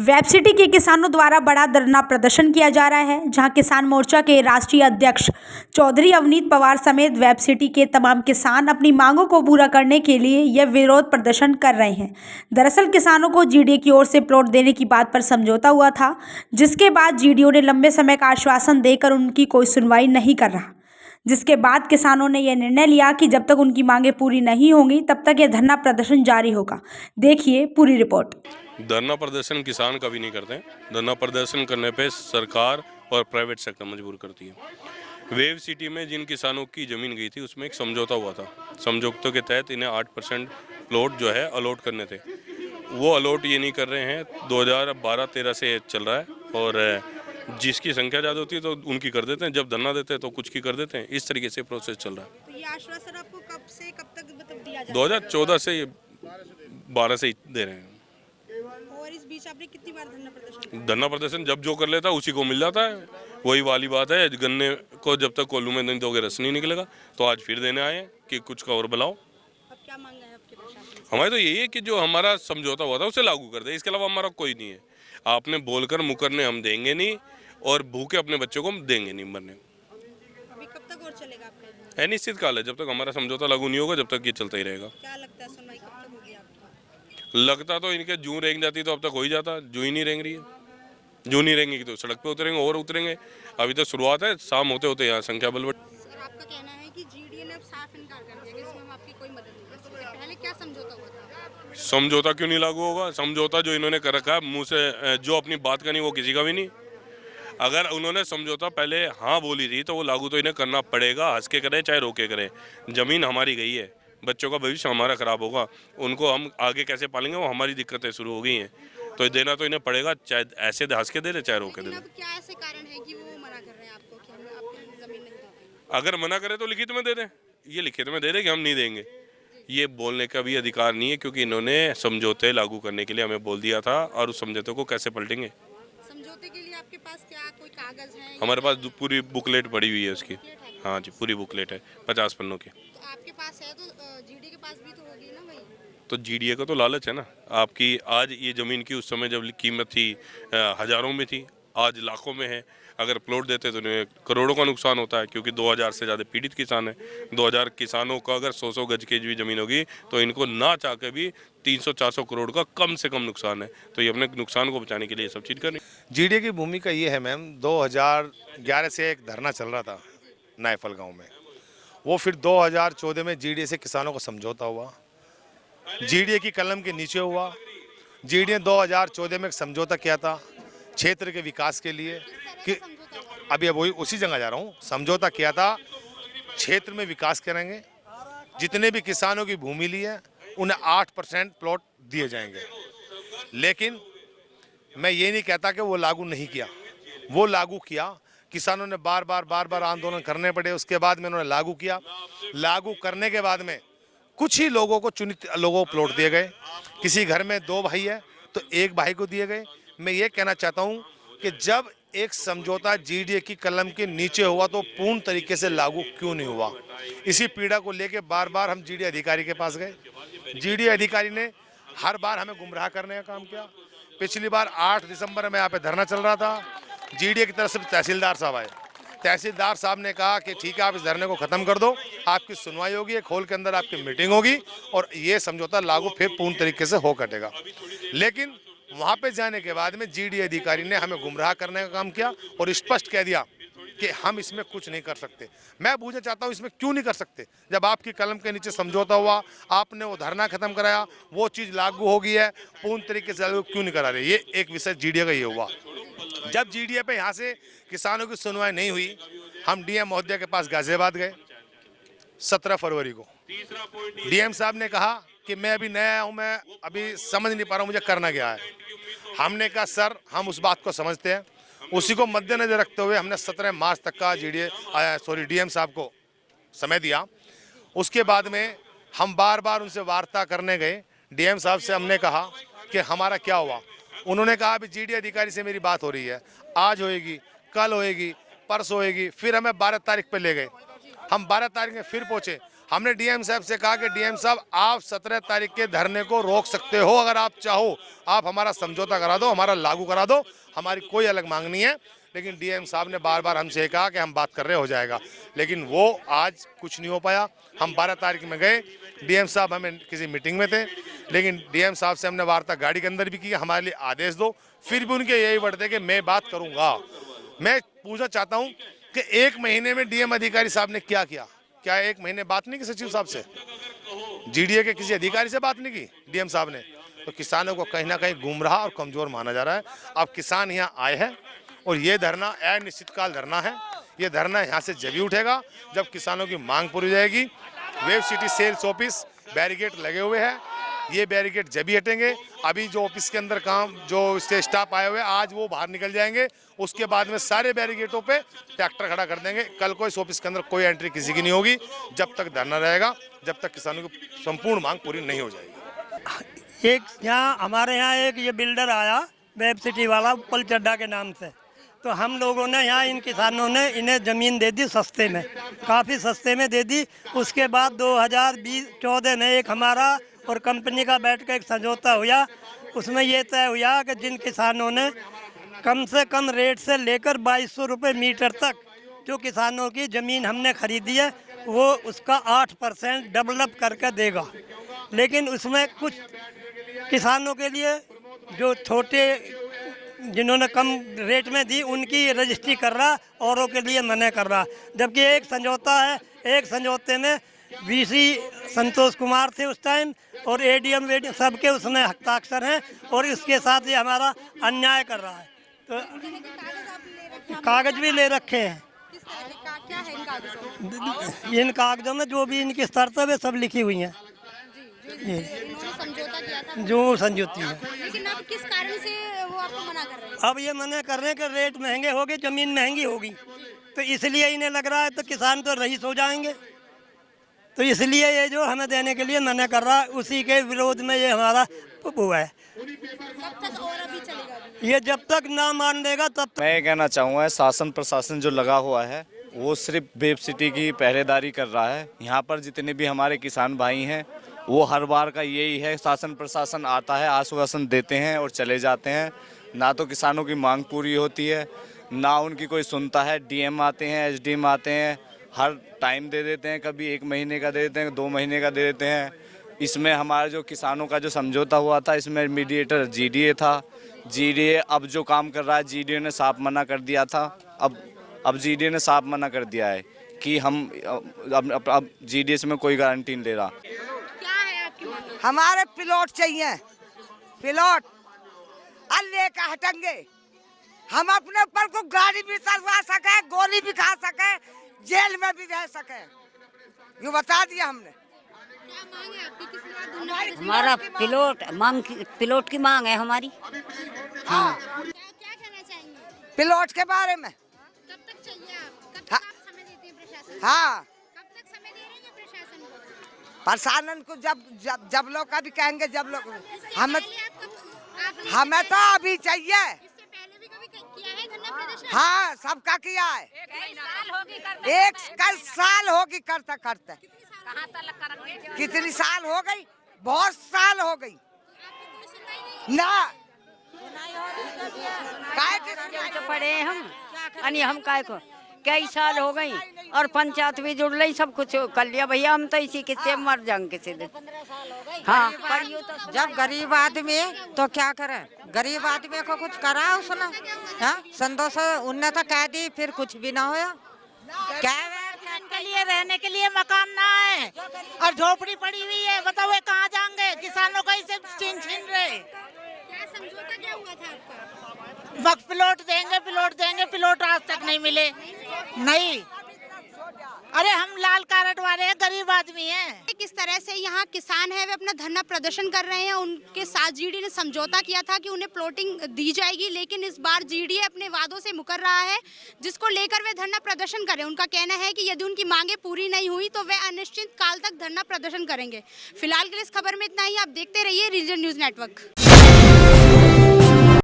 Web city के किसानों द्वारा बड़ा धरना प्रदर्शन किया जा रहा है, जहां किसान मोर्चा के राष्ट्रीय अध्यक्ष चौधरी अवनीत पवार समेत वेब सिटी के तमाम किसान अपनी मांगों को पूरा करने के लिए यह विरोध प्रदर्शन कर रहे हैं। दरअसल किसानों को जीडीए की ओर से प्लॉट देने की बात पर समझौता हुआ था, जिसके बाद जीडीओ ने लंबे समय का आश्वासन देकर उनकी कोई सुनवाई नहीं कर रहा, जिसके बाद किसानों ने यह निर्णय लिया कि जब तक उनकी मांगें पूरी नहीं होंगी तब तक यह धरना प्रदर्शन जारी होगा। देखिए पूरी रिपोर्ट। धरना प्रदर्शन किसान कभी नहीं करते। धरना प्रदर्शन करने पे सरकार और प्राइवेट सेक्टर मजबूर करती है। वेब सिटी में जिन किसानों की ज़मीन गई थी उसमें एक समझौता हुआ था। समझौते के तहत इन्हें 8% प्लॉट जो है अलॉट करने थे। वो अलॉट ये नहीं कर रहे हैं। 2012-13 से चल रहा है और जिसकी संख्या ज़्यादा होती है तो उनकी कर देते हैं, जब धरना देते हैं तो कुछ की कर देते हैं। इस तरीके से प्रोसेस चल रहा है। तो ये आश्वासन आपको कब से कब तक दिया जाएगा? 2014 से 12 से दे रहे हैं। और इस बीच आपने कितनी बार धरना प्रदर्शन जब जो कर लेता है उसी को मिल जाता है। वही वाली बात है, गन्ने को जब तक कोल्हू में नहीं दोगे रस नहीं निकलेगा। तो आज फिर देने आए हैं कि कुछ का और बुलाओ। अब क्या मांग है आपके प्रशासन से? हमारी तो यही है कि जो हमारा समझौता हुआ था उसे लागू कर दे। इसके अलावा हमारा कोई नहीं है। आपने बोलकर मुकरने हम देंगे नहीं और भूखे अपने बच्चों को हम देंगे नहीं मरने। अभी कब तक और चलेगा आपका? अनिश्चित काल है। जब तक हमारा समझौता लागू नहीं होगा जब तक ये चलता ही रहेगा। क्या लगता है सुनवाई कब तक होगी आपकी? लगता तो इनके जूं रेंग जाती तो अब तक हो ही जाता। जूं ही नहीं रेंग रही है। जूं नहीं रेंगी तो सड़क पे उतरेंगे और उतरेंगे। अभी तो शुरुआत है। शाम होते होते यहाँ संख्या बल बढ़। सर, आपका कहना है कि जीडीए ने अब साफ इनकार कर दिया कि इसमें हम आपकी कोई मदद नहीं कर सकते। पहले क्या समझौता हुआ था? समझौता क्यों नहीं लागू होगा? समझौता जो इन्होंने कर रखा है मुंह से जो अपनी बात करनी वो किसी का भी नहीं। अगर उन्होंने समझौता पहले हाँ बोली थी तो वो लागू तो इन्हें करना पड़ेगा। हंस के करें चाहे रो के करें। जमीन हमारी गई है, बच्चों का भविष्य हमारा खराब होगा। उनको हम आगे कैसे पालेंगे वो हमारी दिक्कतें शुरू हो गई हैं। तो देना तो इन्हें पड़ेगा, चाहे ऐसे हंस के दे दे चाहे रो के दे दे। अब क्या ऐसे कारण है कि वो मना कर रहे हैं आपको कि हम आपकी जमीन नहीं दे पाएंगे? अगर मना करे तो लिखित में दे दें। ये लिखित में दे दें कि हम नहीं देंगे। ये बोलने का भी अधिकार नहीं है क्योंकि इन्होंने समझौते लागू करने के लिए हमें बोल दिया था और उस समझौते को कैसे पलटेंगे। समझौते के लिए आपके पास क्या कोई कागज है? हमारे पास पूरी बुकलेट पड़ी हुई है उसकी। हाँ जी, पूरी बुकलेट है 50 पन्नों की। तो आपके पास है तो जीडी के पास भी तो होगी ना भाई? तो जीडीए का तो लालच है ना। आपकी आज ये ज़मीन की उस समय जब कीमत थी हज़ारों में थी, आज लाखों में है। अगर प्लॉट देते तो उन्हें करोड़ों का नुकसान होता है क्योंकि 2000 से ज़्यादा पीड़ित किसान है। 2000 किसानों का अगर 100-100 गज की भी ज़मीन होगी तो इनको ना चाह के भी 300-400 करोड़ का कम से कम नुकसान है। तो ये अपने नुकसान को बचाने के लिए सब चीज़ करनी। जीडीए की भूमिका ये है मैम, 2011 से एक धरना चल रहा था नायफल गांव में। वो फिर 2014 में जीडीए से किसानों का समझौता हुआ। जीडीए की कलम के नीचे हुआ। जीडीए 2014 में एक समझौता किया था क्षेत्र के विकास के लिए कि अभी वही उसी जगह जा रहा हूँ। समझौता किया था क्षेत्र में विकास करेंगे, जितने भी किसानों की भूमि ली है उन्हें 8% प्लॉट दिए जाएंगे। लेकिन मैं ये नहीं कहता कि वो लागू नहीं किया, वो लागू किया। किसानों ने बार बार आंदोलन करने पड़े, उसके बाद में उन्होंने लागू किया। लागू करने के बाद में कुछ ही लोगों को, चुनित लोगों को प्लॉट दिए गए। किसी घर में 2 भाई है तो 1 भाई को दिए गए। मैं ये कहना चाहता हूँ कि जब एक समझौता जीडीए की कलम के नीचे हुआ तो पूर्ण तरीके से लागू क्यों नहीं हुआ? इसी पीड़ा को लेके बार बार हम जीडीए अधिकारी के पास गए। जीडीए अधिकारी ने हर बार हमें गुमराह करने का काम किया। पिछली बार 8 दिसंबर में यहाँ पे धरना चल रहा था। जीडीए की तरफ से तहसीलदार साहब आए। तहसीलदार साहब ने कहा कि ठीक है, आप इस धरने को ख़त्म कर दो, आपकी सुनवाई होगी, एक हॉल के अंदर आपकी मीटिंग होगी और ये समझौता लागू फिर पूर्ण तरीके से हो कटेगा। लेकिन वहाँ पे जाने के बाद में जीडीए अधिकारी ने हमें गुमराह करने का काम किया और स्पष्ट कह दिया कि हम इसमें कुछ नहीं कर सकते। मैं पूछना चाहता हूँ इसमें क्यों नहीं कर सकते? जब आपकी कलम के नीचे समझौता हुआ, आपने वो धरना खत्म कराया, वो चीज़ लागू हो गई है, पूर्ण तरीके से लागू क्यों नहीं करा रहे? ये एक विषय जीडीए का ये हुआ। जब जीडीए पे यहाँ से किसानों की सुनवाई नहीं हुई, हम डीएम महोदय के पास गाजियाबाद गए 17 फरवरी को। डीएम साहब ने कहा कि मैं अभी नया हूँ, मैं अभी समझ नहीं पा रहा हूँ मुझे करना क्या है। हमने कहा सर, हम उस बात को समझते हैं। उसी को मद्देनजर रखते हुए हमने 17 मार्च तक का डीएम साहब को समय दिया। उसके बाद में हम बार बार उनसे वार्ता करने गए। डीएम साहब से हमने कहा कि हमारा क्या हुआ। उन्होंने कहा अभी जीडीए अधिकारी से मेरी बात हो रही है, आज होएगी, कल होएगी, परसों होएगी। फिर हमें 12 तारीख पर ले गए। हम 12 तारीख में फिर पहुँचे। हमने डीएम साहब से कहा कि डीएम साहब आप 17 तारीख के धरने को रोक सकते हो, अगर आप चाहो आप हमारा समझौता करा दो, हमारा लागू करा दो, हमारी कोई अलग मांग नहीं है। लेकिन डीएम साहब ने बार बार हमसे कहा कि हम बात कर रहे हो जाएगा, लेकिन वो आज कुछ नहीं हो पाया। हम 12 तारीख में गए, डीएम साहब हमें किसी मीटिंग में थे, लेकिन डीएम साहब से हमने वार्ता गाड़ी के अंदर भी की, हमारे लिए आदेश दो, फिर भी उनके यही वर्ड थे कि मैं बात करूँगा। मैं पूछना चाहता हूँ कि 1 महीने में डीएम अधिकारी साहब ने क्या किया? क्या 1 महीने बात नहीं की सचिव साहब से, जीडीए के किसी अधिकारी से बात नहीं की डीएम साहब ने? तो किसानों को कहीं ना कहीं गुमराह और कमजोर माना जा रहा है। अब किसान यहाँ आए हैं और ये धरना अनिश्चितकाल धरना है। ये धरना यहाँ से जब ही उठेगा जब किसानों की मांग पूरी हो जाएगी। Web city sales office barricade लगे हुए हैं, ये बैरिकेड जब ही हटेंगे। अभी जो ऑफिस के अंदर काम जो इसके स्टाफ आए हुए हैं आज वो बाहर निकल जाएंगे, उसके बाद में सारे बैरिकेडों पे ट्रैक्टर खड़ा कर देंगे। कल को इस ऑफिस के अंदर कोई एंट्री किसी की नहीं होगी जब तक धरना रहेगा, जब तक किसानों की संपूर्ण मांग पूरी नहीं हो जाएगी। एक यहाँ हमारे यहाँ एक ये बिल्डर आया वेब सिटी वाला पल चड्डा के नाम से, तो हम लोगों ने यहाँ इन किसानों ने इन्हें ज़मीन दे दी सस्ते में, काफ़ी सस्ते में दे दी। उसके बाद 2014 में एक हमारा और कंपनी का बैठ कर एक समझौता हुआ। उसमें ये तय हुआ कि जिन किसानों ने कम से कम रेट से लेकर 2200 रुपये मीटर तक जो किसानों की ज़मीन हमने खरीदी है वो उसका 8% डेवलप करके देगा। लेकिन उसमें कुछ किसानों के लिए जो छोटे जिन्होंने कम रेट में दी उनकी रजिस्ट्री कर रहा, औरों के लिए मना कर रहा। जबकि एक समझौता है, एक समझौते में वीसी संतोष कुमार थे उस टाइम और एडीएम सबके उसमें हस्ताक्षर हैं और इसके साथ ये हमारा अन्याय कर रहा है। तो कागज भी ले रखे हैं। क्या है इन कागजों? इन कागजों में जो भी इनकी शर्तें वे सब लिखी हुई हैं। इन्होंने समझौता किया था, जो समझौती है। लेकिन अब किस कारण से वो आपको मना कर रहे हैं? अब ये मना कर रहे हैं कि रेट महंगे हो गए, ज़मीन महंगी होगी, तो इसलिए इन्हें लग रहा है तो किसान तो रईस हो जाएंगे, तो इसलिए ये जो हमें देने के लिए मना कर रहा है, उसी के विरोध में ये हमारा हुआ है। कब तक और अभी चलेगा? ये जब तक ना मान लेगा तब तक। मैं ये कहना चाहूँगा शासन प्रशासन जो लगा हुआ है वो सिर्फ वेब सिटी की पहरेदारी कर रहा है। यहाँ पर जितने भी हमारे किसान भाई हैं वो हर बार का यही है, शासन प्रशासन आता है, आश्वासन देते हैं और चले जाते हैं। ना तो किसानों की मांग पूरी होती है, ना उनकी कोई सुनता है। डीएम आते हैं, एसडीएम आते हैं, हर टाइम दे देते हैं, कभी 1 महीने का दे देते हैं, 2 महीने का दे देते हैं। इसमें हमारा जो किसानों का जो समझौता हुआ था इसमें मीडिएटर जीडीए था। जीडीए अब जो काम कर रहा है जीडीए ने साफ मना कर दिया था। अब जीडीए ने साफ मना कर दिया है कि हम अब जीडीए से में कोई गारंटी नहीं ले रहा। क्या है आपकी मांग? हमारे प्लॉट चाहिए, प्लॉट अल्ले का हटेंगे। हम अपने ऊपर को गाड़ी भी चलवा सके, गोली भी खा सके, जेल में भी रह सके, ये बता दिया हमने। क्या मांग है आपकी? किस बात धरना प्रदर्शन? हमारा प्लॉट की मांग है हमारी। हाँ, क्या कहना चाहेंगे? प्लॉट के बारे में कब तक चाहिए आप? कब तक हाँ। आप समय देते हैं प्रशासन को? हाँ, कब तक समय दे रही है प्रशासन को? प्रशासन को जब लोग का भी कहेंगे, जब लोग इससे हमें पहले आपने हमें तो अभी चाहिए। इससे पहले भी कभी किया है धरना प्रदर्शन? हाँ, सबका किया है। 1 साल होगी करते करते। कितनी साल हो गई? बहुत साल हो गई ना। पड़े हैं हम काय को कई साल हो गई और पंचायत भी जुड़ ली, सब कुछ कर लिया भैया। हम तो इसी किस्से मर जाएंगे किसी दिन। हाँ, जब गरीब आदमी तो क्या करे, गरीब आदमी को कुछ करा उसने? हाँ, संतोष उनने तो कह दी, फिर कुछ भी ना होया। क्या के लिए रहने के लिए मकान ना है और झोपड़ी पड़ी हुई है, बताओ ये कहाँ जाएंगे? किसानों को इसे छीन रहे। क्या समझौता क्या हुआ था आपका? वक्त प्लॉट देंगे, प्लॉट आज तक नहीं मिले। नहीं, अरे हम लाल कार्ड वाले हैं, गरीब आदमी हैं। किस तरह से यहाँ किसान है वे अपना धरना प्रदर्शन कर रहे हैं। उनके साथ जीडी ने समझौता किया था कि उन्हें प्लॉटिंग दी जाएगी, लेकिन इस बार जीडी अपने वादों से मुकर रहा है, जिसको लेकर वे धरना प्रदर्शन करें। उनका कहना है कि यदि उनकी मांगे पूरी नहीं हुई तो वे अनिश्चित काल तक धरना प्रदर्शन करेंगे। फिलहाल के लिए इस खबर में इतना ही। आप देखते रहिए रीजन न्यूज नेटवर्क।